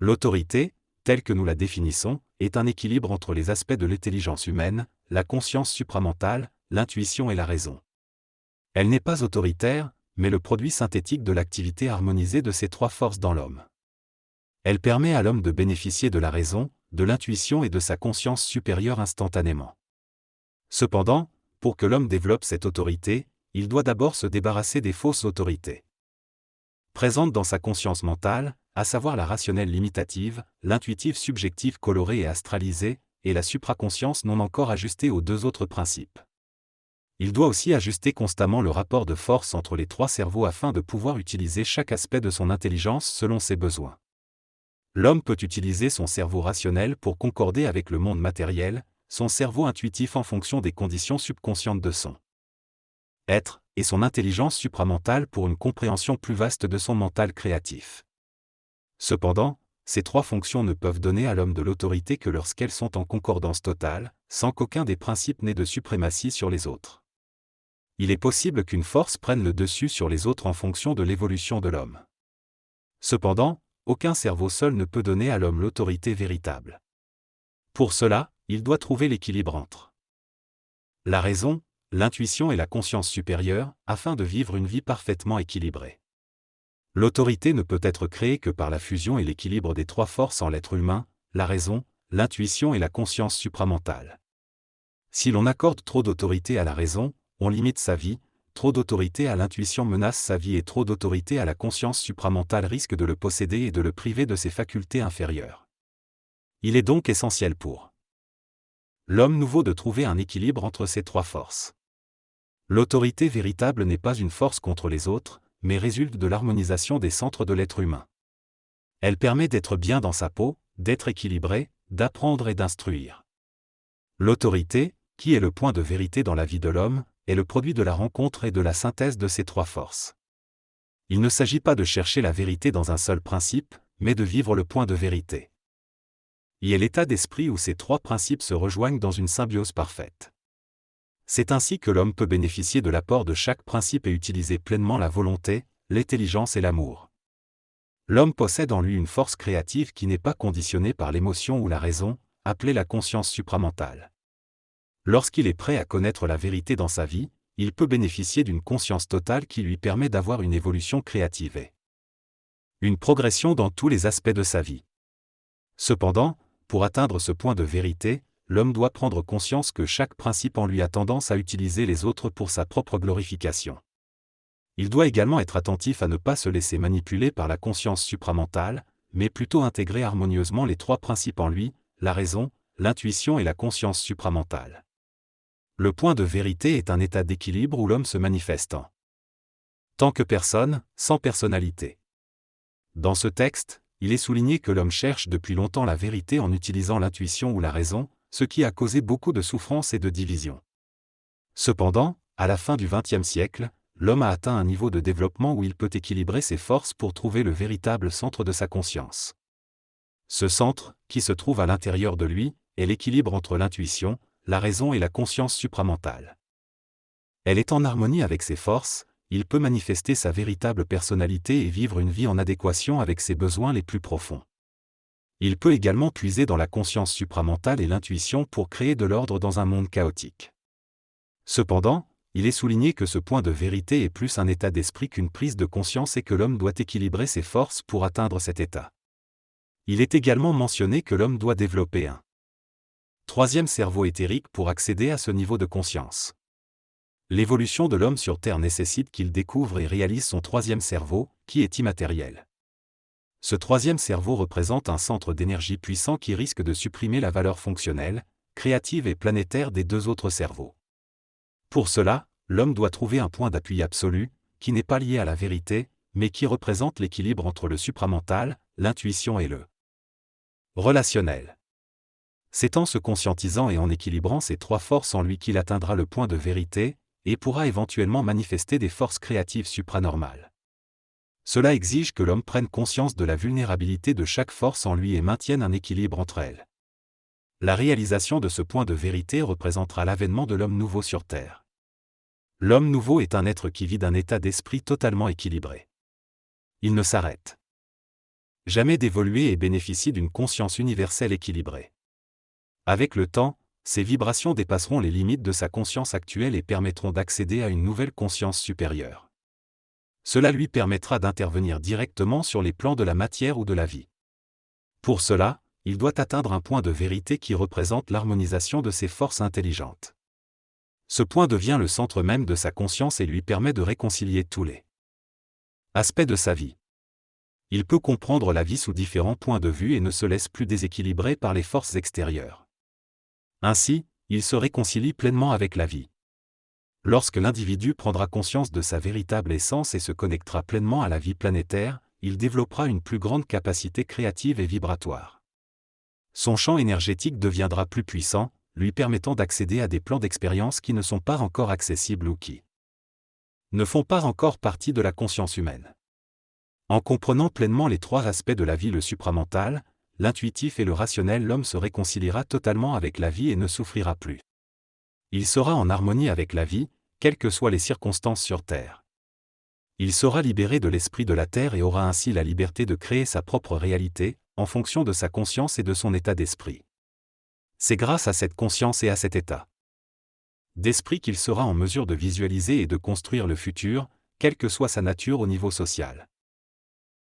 L'autorité, telle que nous la définissons, est un équilibre entre les aspects de l'intelligence humaine, la conscience supramentale, l'intuition et la raison. Elle n'est pas autoritaire, mais le produit synthétique de l'activité harmonisée de ces trois forces dans l'homme. Elle permet à l'homme de bénéficier de la raison, de l'intuition et de sa conscience supérieure instantanément. Cependant, pour que l'homme développe cette autorité, il doit d'abord se débarrasser des fausses autorités présentes dans sa conscience mentale, à savoir la rationnelle limitative, l'intuitive subjective colorée et astralisée, et la supraconscience non encore ajustée aux deux autres principes. Il doit aussi ajuster constamment le rapport de force entre les trois cerveaux afin de pouvoir utiliser chaque aspect de son intelligence selon ses besoins. L'homme peut utiliser son cerveau rationnel pour concorder avec le monde matériel, son cerveau intuitif en fonction des conditions subconscientes de son être, et son intelligence supramentale pour une compréhension plus vaste de son mental créatif. Cependant, ces trois fonctions ne peuvent donner à l'homme de l'autorité que lorsqu'elles sont en concordance totale, sans qu'aucun des principes n'ait de suprématie sur les autres. Il est possible qu'une force prenne le dessus sur les autres en fonction de l'évolution de l'homme. Cependant, aucun cerveau seul ne peut donner à l'homme l'autorité véritable. Pour cela, il doit trouver l'équilibre entre la raison, l'intuition et la conscience supérieure, afin de vivre une vie parfaitement équilibrée. L'autorité ne peut être créée que par la fusion et l'équilibre des trois forces en l'être humain, la raison, l'intuition et la conscience supramentale. Si l'on accorde trop d'autorité à la raison, on limite sa vie, trop d'autorité à l'intuition menace sa vie et trop d'autorité à la conscience supramentale risque de le posséder et de le priver de ses facultés inférieures. Il est donc essentiel pour l'homme nouveau de trouver un équilibre entre ces trois forces. L'autorité véritable n'est pas une force contre les autres, mais résulte de l'harmonisation des centres de l'être humain. Elle permet d'être bien dans sa peau, d'être équilibré, d'apprendre et d'instruire. L'autorité, qui est le point de vérité dans la vie de l'homme, est le produit de la rencontre et de la synthèse de ces trois forces. Il ne s'agit pas de chercher la vérité dans un seul principe, mais de vivre le point de vérité. Il est l'état d'esprit où ces trois principes se rejoignent dans une symbiose parfaite. C'est ainsi que l'homme peut bénéficier de l'apport de chaque principe et utiliser pleinement la volonté, l'intelligence et l'amour. L'homme possède en lui une force créative qui n'est pas conditionnée par l'émotion ou la raison, appelée la conscience supramentale. Lorsqu'il est prêt à connaître la vérité dans sa vie, il peut bénéficier d'une conscience totale qui lui permet d'avoir une évolution créative et une progression dans tous les aspects de sa vie. Cependant, pour atteindre ce point de vérité, l'homme doit prendre conscience que chaque principe en lui a tendance à utiliser les autres pour sa propre glorification. Il doit également être attentif à ne pas se laisser manipuler par la conscience supramentale, mais plutôt intégrer harmonieusement les trois principes en lui, la raison, l'intuition et la conscience supramentale. Le point de vérité est un état d'équilibre où l'homme se manifeste en tant que personne, sans personnalité. Dans ce texte, il est souligné que l'homme cherche depuis longtemps la vérité en utilisant l'intuition ou la raison, ce qui a causé beaucoup de souffrance et de division. Cependant, à la fin du XXe siècle, l'homme a atteint un niveau de développement où il peut équilibrer ses forces pour trouver le véritable centre de sa conscience. Ce centre, qui se trouve à l'intérieur de lui, est l'équilibre entre l'intuition, la raison et la conscience supramentale. Elle est en harmonie avec ses forces, il peut manifester sa véritable personnalité et vivre une vie en adéquation avec ses besoins les plus profonds. Il peut également puiser dans la conscience supramentale et l'intuition pour créer de l'ordre dans un monde chaotique. Cependant, il est souligné que ce point de vérité est plus un état d'esprit qu'une prise de conscience et que l'homme doit équilibrer ses forces pour atteindre cet état. Il est également mentionné que l'homme doit développer un troisième cerveau éthérique pour accéder à ce niveau de conscience. L'évolution de l'homme sur Terre nécessite qu'il découvre et réalise son troisième cerveau, qui est immatériel. Ce troisième cerveau représente un centre d'énergie puissant qui risque de supprimer la valeur fonctionnelle, créative et planétaire des deux autres cerveaux. Pour cela, l'homme doit trouver un point d'appui absolu, qui n'est pas lié à la vérité, mais qui représente l'équilibre entre le supramental, l'intuition et le relationnel. C'est en se conscientisant et en équilibrant ces trois forces en lui qu'il atteindra le point de vérité, et pourra éventuellement manifester des forces créatives supranormales. Cela exige que l'homme prenne conscience de la vulnérabilité de chaque force en lui et maintienne un équilibre entre elles. La réalisation de ce point de vérité représentera l'avènement de l'homme nouveau sur Terre. L'homme nouveau est un être qui vit d'un état d'esprit totalement équilibré. Il ne s'arrête jamais d'évoluer et bénéficie d'une conscience universelle équilibrée. Avec le temps, ces vibrations dépasseront les limites de sa conscience actuelle et permettront d'accéder à une nouvelle conscience supérieure. Cela lui permettra d'intervenir directement sur les plans de la matière ou de la vie. Pour cela, il doit atteindre un point de vérité qui représente l'harmonisation de ses forces intelligentes. Ce point devient le centre même de sa conscience et lui permet de réconcilier tous les aspects de sa vie. Il peut comprendre la vie sous différents points de vue et ne se laisse plus déséquilibrer par les forces extérieures. Ainsi, il se réconcilie pleinement avec la vie. Lorsque l'individu prendra conscience de sa véritable essence et se connectera pleinement à la vie planétaire, il développera une plus grande capacité créative et vibratoire. Son champ énergétique deviendra plus puissant, lui permettant d'accéder à des plans d'expérience qui ne sont pas encore accessibles ou qui ne font pas encore partie de la conscience humaine. En comprenant pleinement les trois aspects de la vie, le supramental, l'intuitif et le rationnel, l'homme se réconciliera totalement avec la vie et ne souffrira plus. Il sera en harmonie avec la vie, quelles que soient les circonstances sur Terre. Il sera libéré de l'esprit de la Terre et aura ainsi la liberté de créer sa propre réalité, en fonction de sa conscience et de son état d'esprit. C'est grâce à cette conscience et à cet état d'esprit qu'il sera en mesure de visualiser et de construire le futur, quelle que soit sa nature au niveau social.